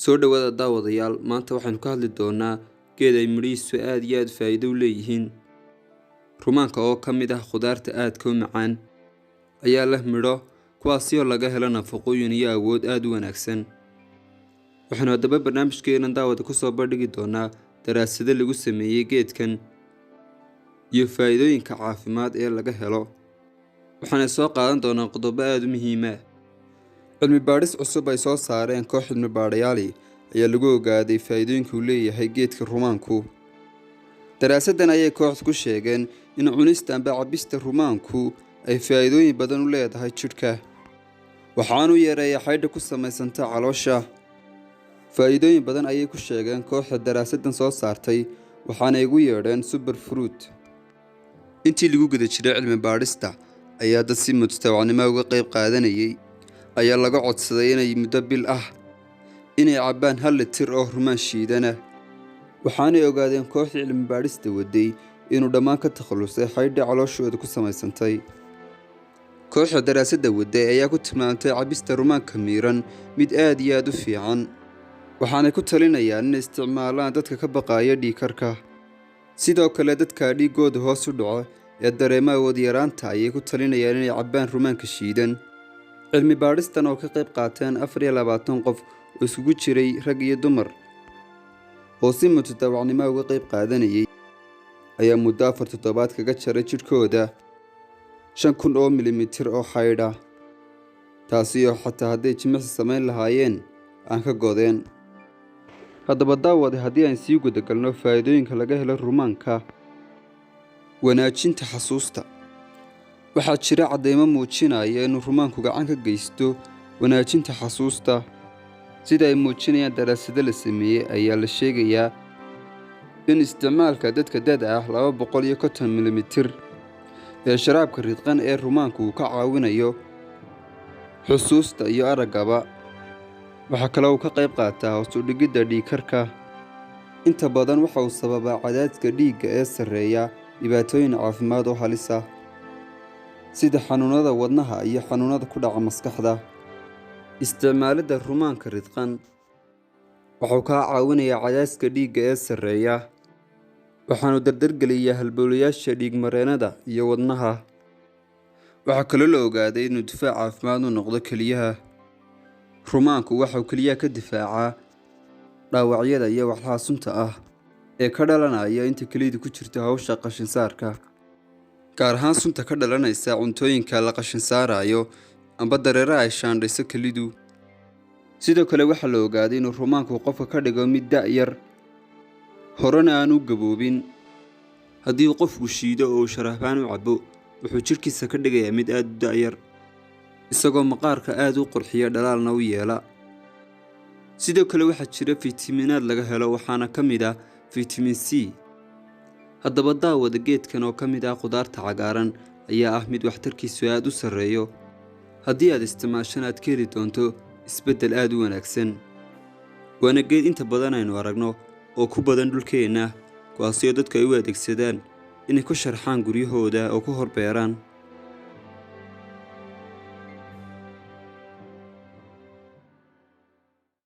soo dhawaada daawadayaal maanta waxaan ka hadli doonaa geed ay midhihiisu aad iyo aad faa'iido u leeyihiin. Rumaanka oo ka mid ah khudaarta aadka u macaan ayaa leh midho kuwaasi oo laga helo nafaqooyin iyo awood aad u wanaagsan. Waxaanu haddaba barnaamijkeena daawada ku soo bandhigi doonaa daraasado lagu sameeyay geedkan iyo faa'iidooyinka caafimaad ee laga helo. Waxaana soo qaadan doonaa qodobo aad u muhiim ah. Cilmi baadhis cusub ay soo saareen koox cilmi baadhayaal ayaa lagu ogaaday faa'iidooyinka uu leeyahay geedka rumaanku. Daraasadan ayay kooxdu ku sheegeen in cunista amba cabista rumaanku ay faa'iidooyin badan u leedahay jidhka. Waxaanu yareeyaa xaydha ku samaysanta caloosha. Faa'iidooyin badan ayay ku sheegeen kooxda daraasadan soo saartay waxaana ay ugu yeedheen superfruit. Intii lagu guda jiray cilmi baadhista ayaa dad si mutadawacnimo uga qayb qaadanayay ayaa laga codsaday inay muddo bil ah inay cabbaan 1 litir oo rumaan shiidana. Waxaanay ogaadeen kooxda cilmi baadhista waday inuu dhammaan ka takhalusay xaydha calooshooda ku samaysantay. Kooxda daraasadda waday ayaa ku tilmaantay cabista rumaanka miiran mid aad iyo aad u fiican. Waxaanay ku talinayaan inay isticmaalaan dadka ka baqaaya dhiigkarka. Sidoo kale dadka dhiigooda hoos u dhaco ee dareema awood yaraanta ayay ku talinayaan inay cabbaan rumaanka shiidan. Cilmi baadhistan oo ka qayb qaateen 24 qof oo isugu jiray rag iyo dumar oo si mutadawacnimo uga qayb qaadanayay ayaa muddo 4 toddobaad kaga jaray jidhkooda 5,000 oo milimitir oo xaydha, taasi oo xataa hadday jimicsi samayn lahaayeen aan ka godeen. Haddaba daawada haddii aan sii gudagalno faa'iidooyinka laga helo rumaanka. Wanaajinta xasuusta. Waxaa jira caddeymo muujinaya inuu rumaanku gacan ka geysto wanaajinta xasuusta. Sida ay muujinayaan daraasado la sameeyey ayaa la sheegayaa in isticmaalka dadka da'da ah 250 milimitir ee sharaabka ridqan ee rumaanku uu ka caawinayo xusuusta iyo araggaba. Waxaa kale oo ka qayb qaataa hoos u dhigidda dhiigkarka. Inta badan waxa uu sababaa cadaadiska dhiigga ee sarreeya dhibaatooyin caafimaad oo halis ah sida xanuunada wadnaha iyo xanuunada ku dhaca maskaxda. Isticmaalidda rumaanka ridqan wuxuu ka caawinayaa cadaadiska dhiigga ee sarreeya, waxaanu dardargeliyaa halbowlayaasha dhiig-mareennada iyo wadnaha. Waxaa kaloo la ogaaday inuu difaac caafimaad u noqdo kelyaha. Rumaanku waxa uu kelyaha ka difaacaa dhaawacyada iyo walxaha sunta ah ee ka dhalanaya inta kelyadu ku jirto hawsha qashin saarka, gaar ahaan sunta ka dhalanaysa cuntooyinka la qashin saarayo amba dareeraha ay shaandhayso kelyadu. Sidoo kale waxaa la ogaaday inuu rumaanku qofka ka dhigo mid da'yar, horena aan u gaboobin. Haddii qofku shiido oo sharaabaan u cabbo wuxuu jidhkiisa ka dhigayaa mid aad u da'yar, isagoo maqaarka aad u qurxiya dhalaalna u yeela. Sidoo kale waxaa jira fiitamiinaad laga helo waxaana ka mid ah fitamiin C. Haddaba daawada geedkan oo ka mid ah khudaarta cagaaran ayaa ah mid waxtarkiisu aad u sarreeyo. Haddii aad isticmaashaan aad ka heli doonto isbeddel aad u wanaagsan. Waana geed inta badan aynu aragno oo ku badan dhulkeenna, kuwaasi oo dadka ay u adeegsadaan inay ku sharxaan guryahooda oo ku horbeeraan.